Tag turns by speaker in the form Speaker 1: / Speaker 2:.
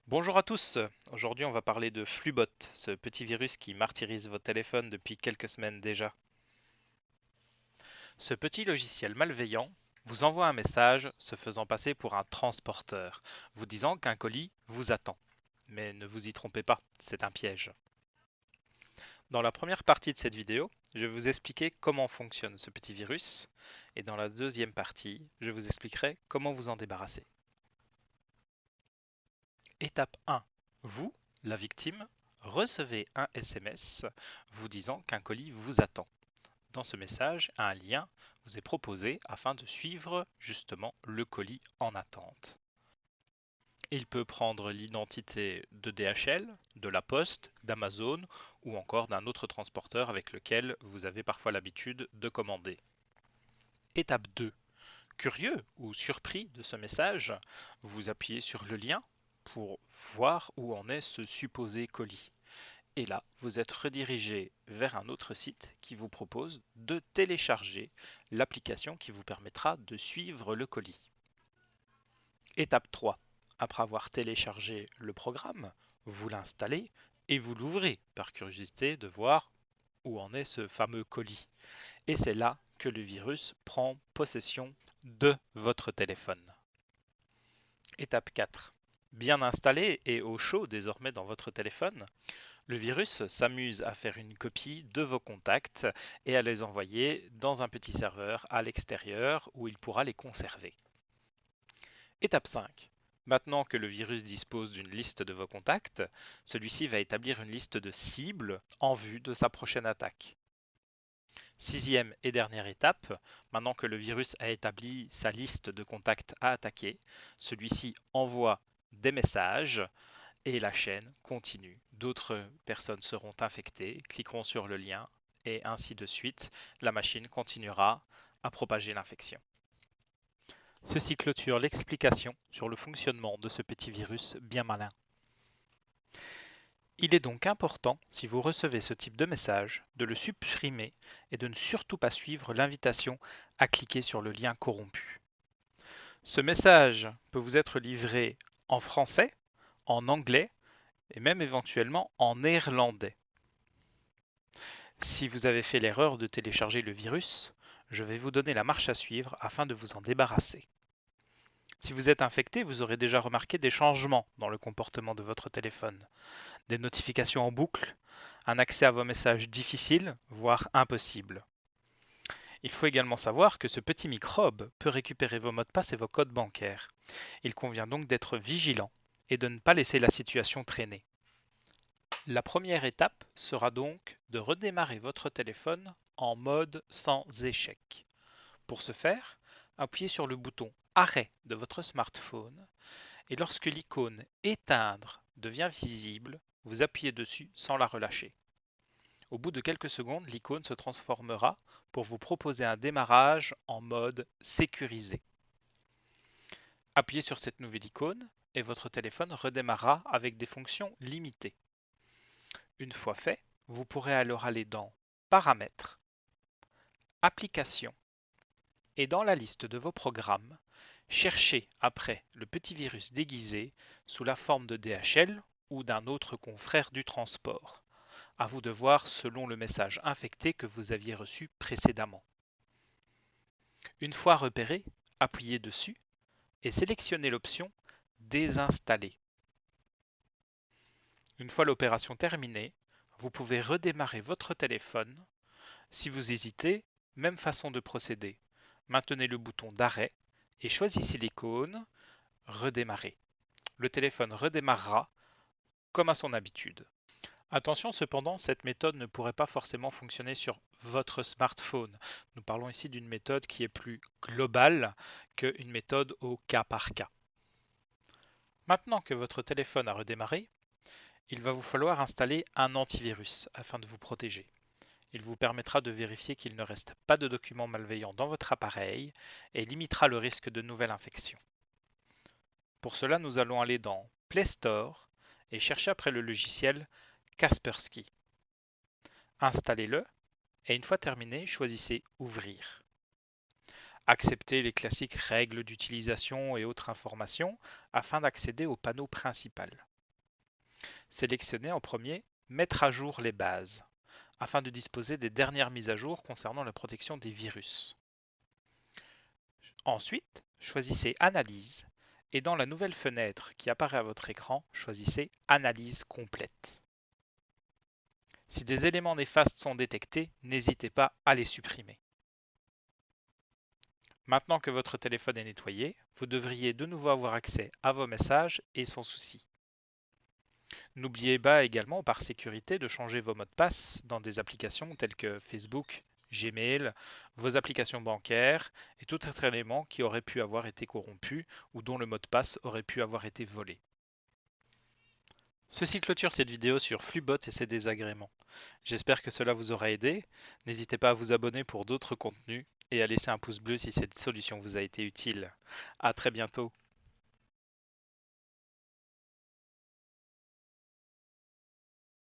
Speaker 1: Bonjour à tous, aujourd'hui on va parler de Flubot, ce petit virus qui martyrise votre téléphone depuis quelques semaines déjà. Ce petit logiciel malveillant vous envoie un message se faisant passer pour un transporteur, vous disant qu'un colis vous attend. Mais ne vous y trompez pas, c'est un piège. Dans la première partie de cette vidéo, je vais vous expliquer comment fonctionne ce petit virus, et dans la deuxième partie, je vous expliquerai comment vous en débarrasser. Étape 1. Vous, la victime, recevez un SMS vous disant qu'un colis vous attend. Dans ce message, un lien vous est proposé afin de suivre justement le colis en attente. Il peut prendre l'identité de DHL, de la Poste, d'Amazon ou encore d'un autre transporteur avec lequel vous avez parfois l'habitude de commander. Étape 2. Curieux ou surpris de ce message, vous appuyez sur le lien pour voir où en est ce supposé colis. Et là, vous êtes redirigé vers un autre site qui vous propose de télécharger l'application qui vous permettra de suivre le colis. Étape 3. Après avoir téléchargé le programme, vous l'installez et vous l'ouvrez par curiosité de voir où en est ce fameux colis. Et c'est là que le virus prend possession de votre téléphone. Étape 4. Bien installé et au chaud désormais dans votre téléphone, le virus s'amuse à faire une copie de vos contacts et à les envoyer dans un petit serveur à l'extérieur où il pourra les conserver. Étape 5. Maintenant que le virus dispose d'une liste de vos contacts, celui-ci va établir une liste de cibles en vue de sa prochaine attaque. Sixième et dernière étape, maintenant que le virus a établi sa liste de contacts à attaquer, celui-ci envoie des messages et la chaîne continue. D'autres personnes seront infectées, cliqueront sur le lien et ainsi de suite. La machine continuera à propager l'infection. Ceci clôture l'explication sur le fonctionnement de ce petit virus bien malin. Il est donc important, si vous recevez ce type de message, de le supprimer et de ne surtout pas suivre l'invitation à cliquer sur le lien corrompu. Ce message peut vous être livré en français, en anglais et même éventuellement en néerlandais. Si vous avez fait l'erreur de télécharger le virus, je vais vous donner la marche à suivre afin de vous en débarrasser. Si vous êtes infecté, vous aurez déjà remarqué des changements dans le comportement de votre téléphone. Des notifications en boucle, un accès à vos messages difficile, voire impossible. Il faut également savoir que ce petit microbe peut récupérer vos mots de passe et vos codes bancaires. Il convient donc d'être vigilant et de ne pas laisser la situation traîner. La première étape sera donc de redémarrer votre téléphone en mode sans échec. Pour ce faire, appuyez sur le bouton Arrêt de votre smartphone et lorsque l'icône Éteindre devient visible, vous appuyez dessus sans la relâcher. Au bout de quelques secondes, l'icône se transformera pour vous proposer un démarrage en mode sécurisé. Appuyez sur cette nouvelle icône et votre téléphone redémarrera avec des fonctions limitées. Une fois fait, vous pourrez alors aller dans Paramètres, Applications et dans la liste de vos programmes, cherchez après le petit virus déguisé sous la forme de DHL ou d'un autre confrère du transport. À vous de voir selon le message infecté que vous aviez reçu précédemment. Une fois repéré, appuyez dessus et sélectionnez l'option Désinstaller. Une fois l'opération terminée, vous pouvez redémarrer votre téléphone. Si vous hésitez, même façon de procéder. Maintenez le bouton d'arrêt et choisissez l'icône Redémarrer. Le téléphone redémarrera comme à son habitude. Attention cependant, cette méthode ne pourrait pas forcément fonctionner sur votre smartphone. Nous parlons ici d'une méthode qui est plus globale qu'une méthode au cas par cas. Maintenant que votre téléphone a redémarré, il va vous falloir installer un antivirus afin de vous protéger. Il vous permettra de vérifier qu'il ne reste pas de documents malveillants dans votre appareil et limitera le risque de nouvelles infections. Pour cela, nous allons aller dans Play Store et chercher après le logiciel Kaspersky. Installez-le et une fois terminé, choisissez Ouvrir. Acceptez les classiques règles d'utilisation et autres informations afin d'accéder au panneau principal. sélectionnez en premier Mettre à jour les bases, afin de disposer des dernières mises à jour concernant la protection des virus. Ensuite, choisissez Analyse et dans la nouvelle fenêtre qui apparaît à votre écran, choisissez Analyse complète. Si des éléments néfastes sont détectés, n'hésitez pas à les supprimer. Maintenant que votre téléphone est nettoyé, vous devriez de nouveau avoir accès à vos messages et sans souci. N'oubliez pas également par sécurité de changer vos mots de passe dans des applications telles que Facebook, Gmail, vos applications bancaires et tout autre élément qui aurait pu avoir été corrompu ou dont le mot de passe aurait pu avoir été volé. Ceci clôture cette vidéo sur Flubot et ses désagréments. J'espère que cela vous aura aidé. N'hésitez pas à vous abonner pour d'autres contenus et à laisser un pouce bleu si cette solution vous a été utile. À très bientôt.